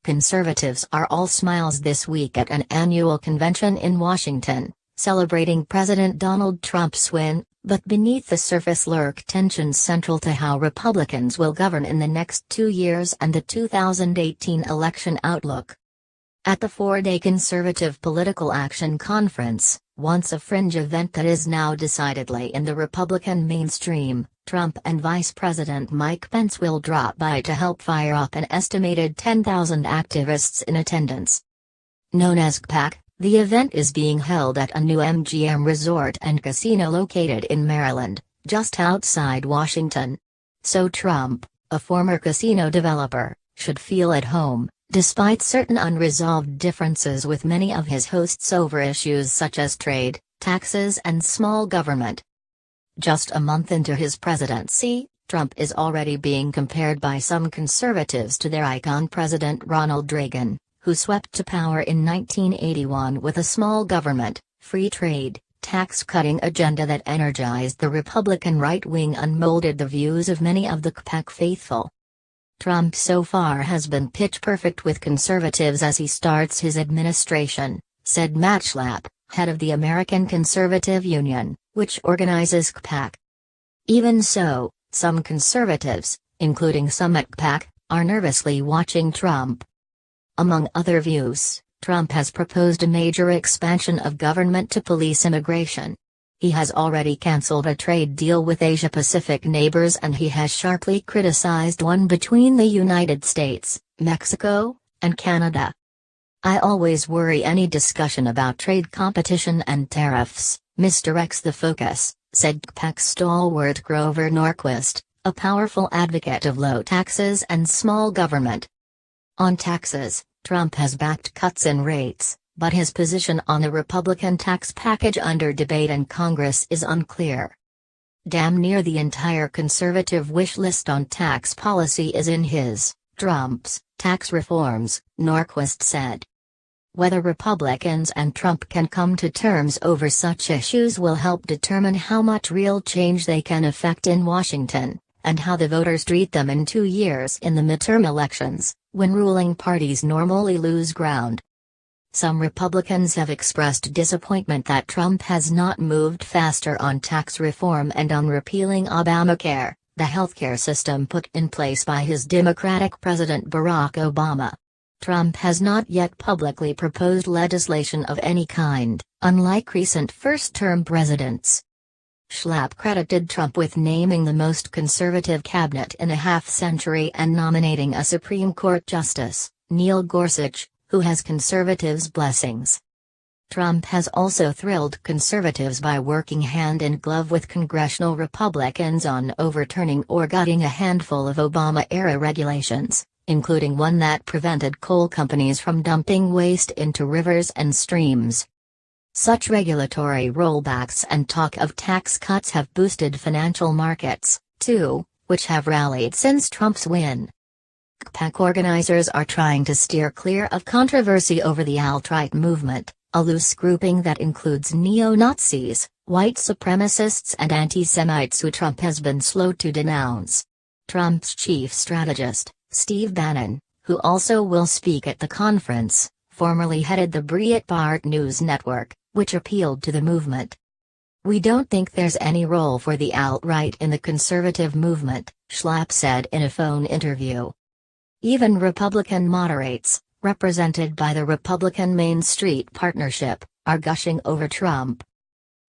Conservatives are all smiles this week at an annual convention in Washington, celebrating President Donald Trump's win, but beneath the surface lurk tensions central to how Republicans will govern in the next 2 years and the 2018 election outlook. At the 4-day Conservative Political Action Conference, once a fringe event that is now decidedly in the Republican mainstream, Trump and Vice President Mike Pence will drop by to help fire up an estimated 10,000 activists in attendance. Known as CPAC, the event is being held at a new MGM resort and casino located in Maryland, just outside Washington. So Trump, a former casino developer, should feel at home, despite certain unresolved differences with many of his hosts over issues such as trade, taxes and small government. Just a month into his presidency, Trump is already being compared by some conservatives to their icon President Ronald Reagan, who swept to power in 1981 with a small government, free trade, tax-cutting agenda that energized the Republican right wing and molded the views of many of the CPAC faithful. Trump so far has been pitch-perfect with conservatives as he starts his administration, said Matt Schlapp, head of the American Conservative Union, which organizes CPAC. Even so, some conservatives, including some at CPAC, are nervously watching Trump. Among other views, Trump has proposed a major expansion of government to police immigration. He has already canceled a trade deal with Asia-Pacific neighbors and he has sharply criticized one between the United States, Mexico, and Canada. "I always worry any discussion about trade competition and tariffs misdirects the focus," said CPAC stalwart Grover Norquist, a powerful advocate of low taxes and small government. On taxes, Trump has backed cuts in rates, but his position on the Republican tax package under debate in Congress is unclear. Damn near the entire conservative wish list on tax policy is in his, Trump's, tax reforms, Norquist said. Whether Republicans and Trump can come to terms over such issues will help determine how much real change they can effect in Washington, and how the voters treat them in 2 years in the midterm elections, when ruling parties normally lose ground. Some Republicans have expressed disappointment that Trump has not moved faster on tax reform and on repealing Obamacare, the healthcare system put in place by his Democratic President Barack Obama. Trump has not yet publicly proposed legislation of any kind, unlike recent first-term presidents. Schlapp credited Trump with naming the most conservative cabinet in a half-century and nominating a Supreme Court Justice, Neil Gorsuch, who has conservatives' blessings. Trump has also thrilled conservatives by working hand-in-glove with congressional Republicans on overturning or gutting a handful of Obama-era regulations, including one that prevented coal companies from dumping waste into rivers and streams. Such regulatory rollbacks and talk of tax cuts have boosted financial markets, too, which have rallied since Trump's win. CPAC organizers are trying to steer clear of controversy over the alt-right movement, a loose grouping that includes neo-Nazis, white supremacists and anti-Semites who Trump has been slow to denounce. Trump's chief strategist, Steve Bannon, who also will speak at the conference, formerly headed the Breitbart News network, which appealed to the movement. "We don't think there's any role for the alt-right in the conservative movement," Schlapp said in a phone interview. Even Republican moderates, represented by the Republican Main Street Partnership, are gushing over Trump.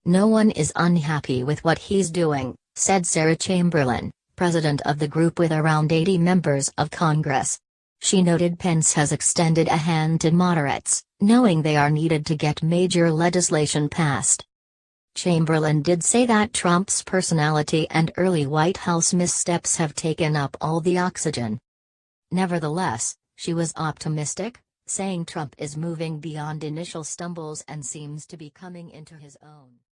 "No one is unhappy with what he's doing," said Sarah Chamberlain, president of the group with around 80 members of Congress. She noted Pence has extended a hand to moderates, knowing they are needed to get major legislation passed. Chamberlain did say that Trump's personality and early White House missteps have taken up all the oxygen. Nevertheless, she was optimistic, saying Trump is moving beyond initial stumbles and seems to be coming into his own.